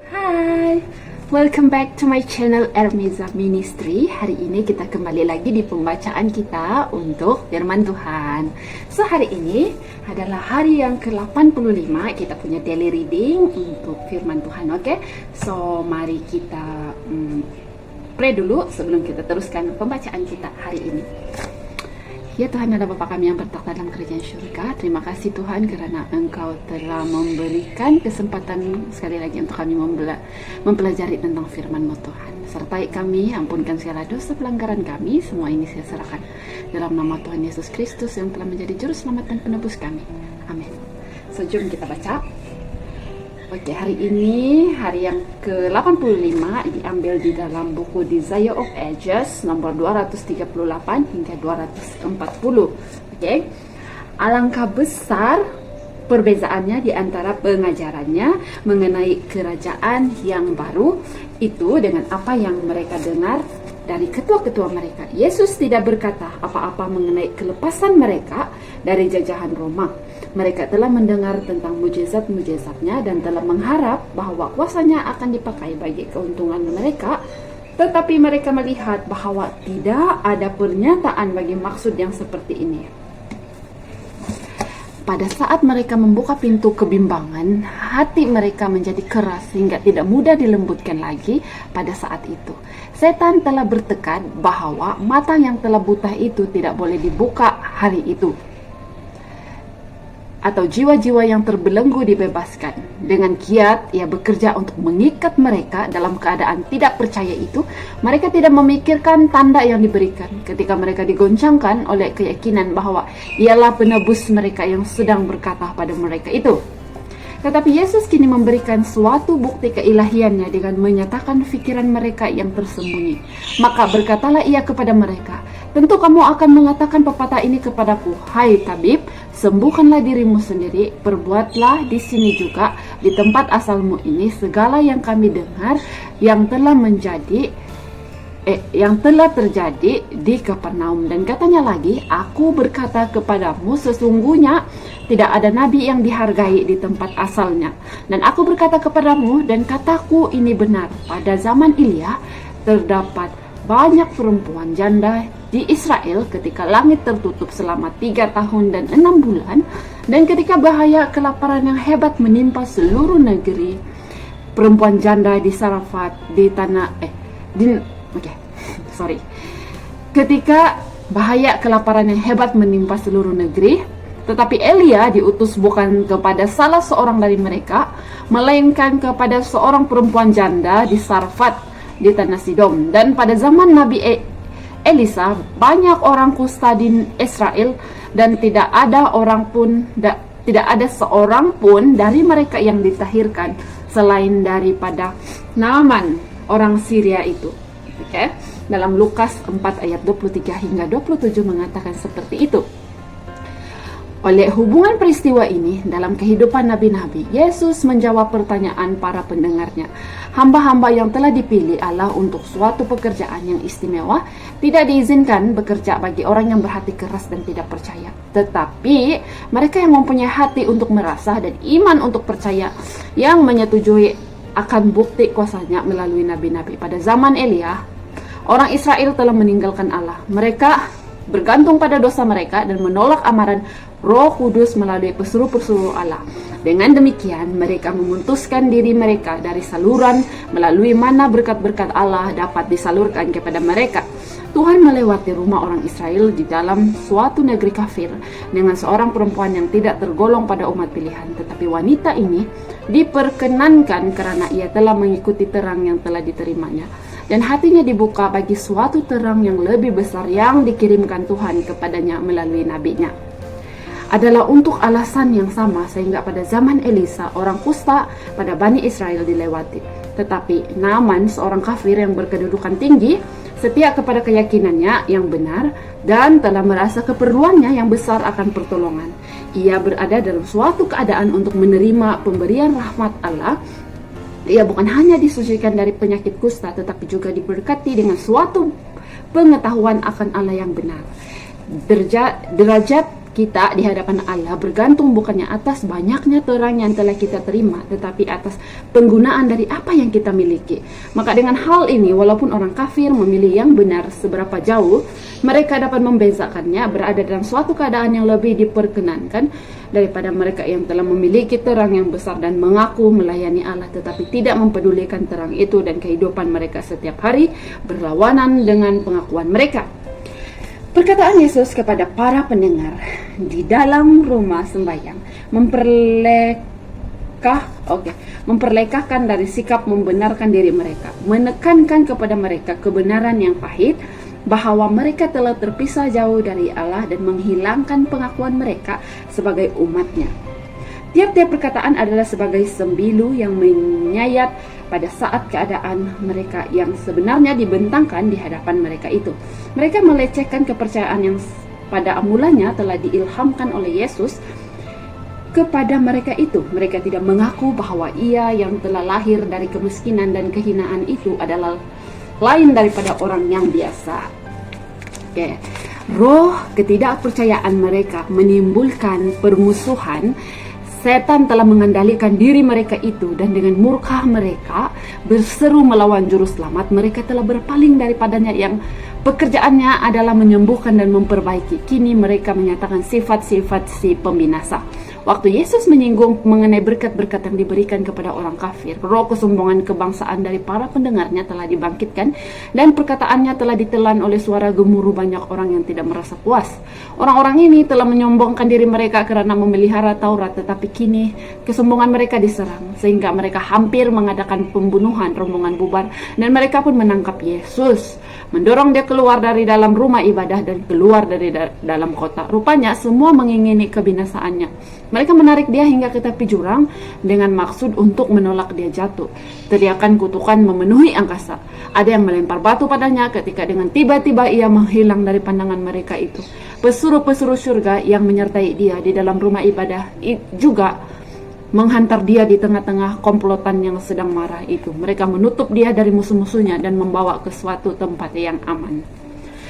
Hai, welcome back to my channel Ermiza Ministry. Hari ini kita kembali lagi di pembacaan kita untuk firman Tuhan. So hari ini adalah hari yang ke-85 kita punya daily reading untuk firman Tuhan, oke? So mari kita pray dulu sebelum kita teruskan pembacaan kita hari ini. Ya Tuhan, ada Bapa kami yang bertakhta dalam kerajaan syurga. Terima kasih Tuhan karena Engkau telah memberikan kesempatan sekali lagi untuk kami mempelajari tentang firman-Mu Tuhan. Sertai kami, ampunkan segala dosa pelanggaran kami. Semua ini saya serahkan dalam nama Tuhan Yesus Kristus yang telah menjadi juru selamat dan penebus kami. Amin. So jom kita baca. Oke, hari ini hari yang ke-85 diambil di dalam buku Desire of Ages nomor 238 hingga 240. Oke. Alangkah besar perbezaannya di antara pengajarannya mengenai kerajaan yang baru itu dengan apa yang mereka dengar dari ketua-ketua mereka. Yesus tidak berkata apa-apa mengenai kelepasan mereka dari jajahan Roma. Mereka telah mendengar tentang mujizat-mujizatnya dan telah mengharap bahwa kuasanya akan dipakai bagi keuntungan mereka. Tetapi mereka melihat bahwa tidak ada pernyataan bagi maksud yang seperti ini. Pada saat mereka membuka pintu kebimbangan, hati mereka menjadi keras sehingga tidak mudah dilembutkan lagi pada saat itu. Setan telah bertekad bahwa mata yang telah buta itu tidak boleh dibuka hari itu. Atau jiwa-jiwa yang terbelenggu dibebaskan. Dengan giat ia bekerja untuk mengikat mereka dalam keadaan tidak percaya itu. Mereka tidak memikirkan tanda yang diberikan ketika mereka digoncangkan oleh keyakinan bahwa ialah penebus mereka yang sedang berkata pada mereka itu. Tetapi Yesus kini memberikan suatu bukti keilahiannya dengan menyatakan fikiran mereka yang tersembunyi. Maka berkatalah ia kepada mereka, "Tentu kamu akan mengatakan pepatah ini kepadaku, 'Hai tabib, sembuhkanlah dirimu sendiri, perbuatlah di sini juga di tempat asalmu ini segala yang kami dengar yang telah terjadi di Kapernaum.' Dan katanya lagi, 'Aku berkata kepadamu, sesungguhnya tidak ada nabi yang dihargai di tempat asalnya. Dan aku berkata kepadamu, dan kataku ini benar, pada zaman Elia terdapat banyak perempuan janda di Israel ketika langit tertutup selama 3 tahun dan 6 bulan, dan ketika bahaya kelaparan yang hebat menimpa seluruh negeri. Perempuan janda di Sarafat di tanah ketika bahaya kelaparan yang hebat menimpa seluruh negeri. Tetapi Elia diutus bukan kepada salah seorang dari mereka, melainkan kepada seorang perempuan janda di Sarfat di tanah Sidom. Dan pada zaman Nabi Elisa banyak orang kusta di Israel, dan tidak ada seorang pun dari mereka yang ditahirkan selain daripada Naaman orang Syria itu. Okay? Dalam Lukas 4 ayat 23 hingga 27 mengatakan seperti itu. Oleh hubungan peristiwa ini dalam kehidupan nabi-nabi, Yesus menjawab pertanyaan para pendengarnya. Hamba-hamba yang telah dipilih Allah untuk suatu pekerjaan yang istimewa tidak diizinkan bekerja bagi orang yang berhati keras dan tidak percaya. Tetapi mereka yang mempunyai hati untuk merasa dan iman untuk percaya, yang menyetujui akan bukti kuasanya melalui nabi-nabi. Pada zaman Elia, orang Israel telah meninggalkan Allah. Mereka bergantung pada dosa mereka dan menolak amaran Roh Kudus melalui pesuruh-pesuruh Allah. Dengan demikian, mereka memutuskan diri mereka dari saluran melalui mana berkat-berkat Allah dapat disalurkan kepada mereka. Tuhan melewati rumah orang Israel di dalam suatu negeri kafir dengan seorang perempuan yang tidak tergolong pada umat pilihan. Tetapi wanita ini diperkenankan karena ia telah mengikuti terang yang telah diterimanya. Dan hatinya dibuka bagi suatu terang yang lebih besar yang dikirimkan Tuhan kepadanya melalui nabinya. Adalah untuk alasan yang sama sehingga pada zaman Elisa orang kusta pada Bani Israel dilewati. Tetapi Naaman, seorang kafir yang berkedudukan tinggi, setia kepada keyakinannya yang benar dan telah merasa keperluannya yang besar akan pertolongan. Ia berada dalam suatu keadaan untuk menerima pemberian rahmat Allah. Ia bukan hanya disucikan dari penyakit kusta, tetapi juga diberkati dengan suatu pengetahuan akan Allah yang benar. Derajat kita di hadapan Allah bergantung bukannya atas banyaknya terang yang telah kita terima, tetapi atas penggunaan dari apa yang kita miliki. Maka dengan hal ini, walaupun orang kafir memilih yang benar seberapa jauh, mereka dapat membezakannya berada dalam suatu keadaan yang lebih diperkenankan daripada mereka yang telah memiliki terang yang besar dan mengaku melayani Allah, tetapi tidak mempedulikan terang itu, dan kehidupan mereka setiap hari berlawanan dengan pengakuan mereka. Perkataan Yesus kepada para pendengar di dalam rumah sembahyang memperlekahkan dari sikap membenarkan diri mereka, menekankan kepada mereka kebenaran yang pahit bahwa mereka telah terpisah jauh dari Allah dan menghilangkan pengakuan mereka sebagai umatnya. Tiap-tiap perkataan adalah sebagai sembilu yang menyayat pada saat keadaan mereka yang sebenarnya dibentangkan di hadapan mereka itu. Mereka melecehkan kepercayaan yang pada mulanya telah diilhamkan oleh Yesus kepada mereka itu. Mereka tidak mengaku bahwa Ia yang telah lahir dari kemiskinan dan kehinaan itu adalah lain daripada orang yang biasa. Roh ketidakpercayaan mereka menimbulkan permusuhan. Setan telah mengendalikan diri mereka itu, dan dengan murka mereka berseru melawan juru selamat. Mereka telah berpaling daripadanya yang pekerjaannya adalah menyembuhkan dan memperbaiki. Kini mereka menyatakan sifat-sifat si pembinasa. Waktu Yesus menyinggung mengenai berkat-berkat yang diberikan kepada orang kafir, roh kesombongan kebangsaan dari para pendengarnya telah dibangkitkan, dan perkataannya telah ditelan oleh suara gemuruh banyak orang yang tidak merasa puas. Orang-orang ini telah menyombongkan diri mereka karena memelihara Taurat, tetapi kini kesombongan mereka diserang, sehingga mereka hampir mengadakan pembunuhan. Rombongan bubar, dan mereka pun menangkap Yesus, mendorong dia keluar dari dalam rumah ibadah dan keluar dari dalam kota. Rupanya semua mengingini kebinasaannya. Mereka menarik dia hingga ke tepi jurang dengan maksud untuk menolak dia jatuh. Teriakan kutukan memenuhi angkasa. Ada yang melempar batu padanya ketika dengan tiba-tiba ia menghilang dari pandangan mereka itu. Pesuruh-pesuruh surga yang menyertai dia di dalam rumah ibadah juga menghantar dia di tengah-tengah komplotan yang sedang marah itu. Mereka menutup dia dari musuh-musuhnya dan membawa ke suatu tempat yang aman.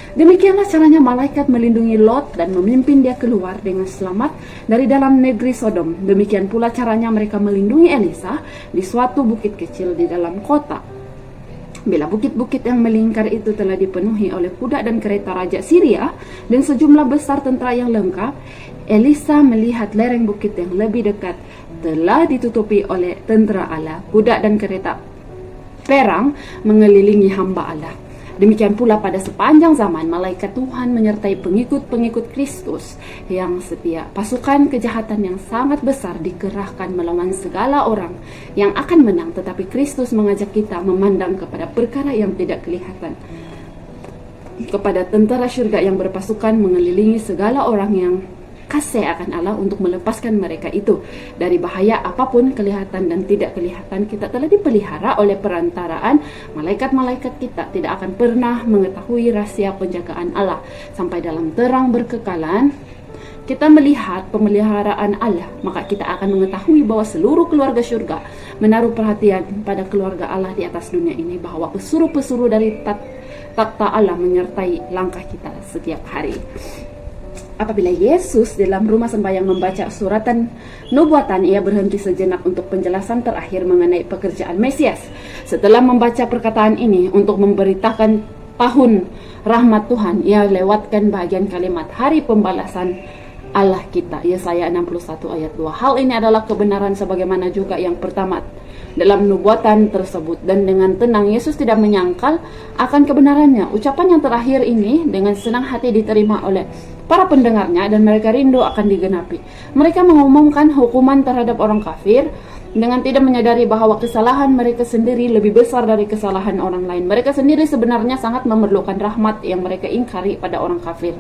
Demikianlah caranya malaikat melindungi Lot dan memimpin dia keluar dengan selamat dari dalam negeri Sodom. Demikian pula caranya mereka melindungi Elisa di suatu bukit kecil di dalam kota. Bila bukit-bukit yang melingkar itu telah dipenuhi oleh kuda dan kereta Raja Syria dan sejumlah besar tentara yang lengkap, Elisa melihat lereng bukit yang lebih dekat telah ditutupi oleh tentara Allah. Kuda dan kereta perang mengelilingi hamba Allah. Demikian pula pada sepanjang zaman malaikat Tuhan menyertai pengikut-pengikut Kristus yang setia. Pasukan kejahatan yang sangat besar dikerahkan melawan segala orang yang akan menang, tetapi Kristus mengajak kita memandang kepada perkara yang tidak kelihatan, kepada tentara surga yang berpasukan mengelilingi segala orang yang kasih akan Allah untuk melepaskan mereka itu dari bahaya apapun kelihatan dan tidak kelihatan. Kita telah dipelihara oleh perantaraan malaikat-malaikat. Kita tidak akan pernah mengetahui rahasia penjagaan Allah sampai dalam terang berkekalan kita melihat pemeliharaan Allah. Maka kita akan mengetahui bahwa seluruh keluarga surga menaruh perhatian pada keluarga Allah di atas dunia ini, bahwa pesuruh-pesuruh dari takhta Allah menyertai langkah kita setiap hari. Apabila Yesus dalam rumah sembahyang membaca suratan nubuatan, ia berhenti sejenak untuk penjelasan terakhir mengenai pekerjaan Mesias. Setelah membaca perkataan ini untuk memberitakan tahun rahmat Tuhan, ia lewatkan bagian kalimat hari pembalasan Allah kita, Yesaya 61 ayat 2. Hal ini adalah kebenaran sebagaimana juga yang pertama dalam nubuatan tersebut, dan dengan tenang Yesus tidak menyangkal akan kebenarannya. Ucapan yang terakhir ini dengan senang hati diterima oleh para pendengarnya dan mereka rindu akan digenapi. Mereka mengumumkan hukuman terhadap orang kafir dengan tidak menyadari bahwa kesalahan mereka sendiri lebih besar dari kesalahan orang lain. Mereka sendiri sebenarnya sangat memerlukan rahmat yang mereka ingkari pada orang kafir.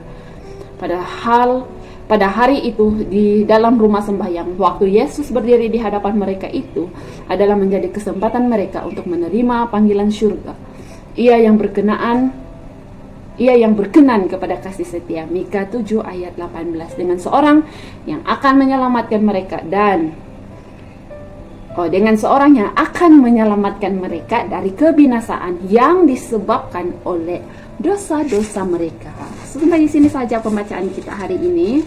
Padahal pada hari itu di dalam rumah sembahyang, waktu Yesus berdiri di hadapan mereka itu adalah menjadi kesempatan mereka untuk menerima panggilan surga. Ia yang berkenan kepada kasih setia. Mika 7 ayat 18, dengan seorang yang akan menyelamatkan mereka dari kebinasaan yang disebabkan oleh dosa-dosa mereka. Sampai di sini saja pembacaan kita hari ini.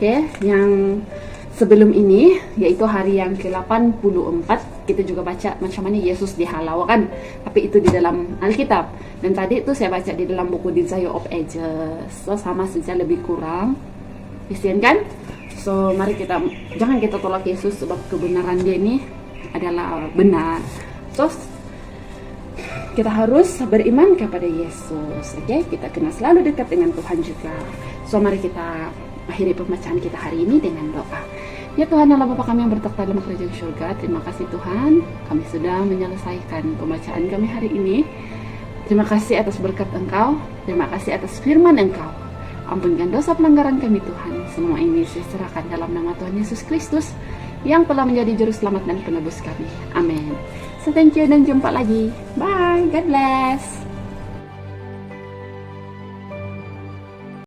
Oke, yang sebelum ini yaitu hari yang ke-84, kita juga baca macam mana Yesus dihalaukan, tapi itu di dalam Alkitab. Dan tadi itu saya baca di dalam buku Desire of Ages. So sama saja lebih kurang. Kristian kan? So mari jangan kita tolak Yesus sebab kebenaran dia ini adalah benar. So kita harus beriman kepada Yesus. Oke, kita kena selalu dekat dengan Tuhan juga. So mari kita akhiri pembacaan kita hari ini dengan doa. Ya Tuhan Allah Bapa kami yang bertakhta dalam kerajaan surga, terima kasih Tuhan, kami sudah menyelesaikan pembacaan kami hari ini. Terima kasih atas berkat Engkau, terima kasih atas firman Engkau. Ampunkan dosa pelanggaran kami Tuhan. Semua ini saya serahkan dalam nama Tuhan Yesus Kristus yang telah menjadi juru selamat dan penebus kami. Amin. So thank you dan jumpa lagi. Bye. God bless.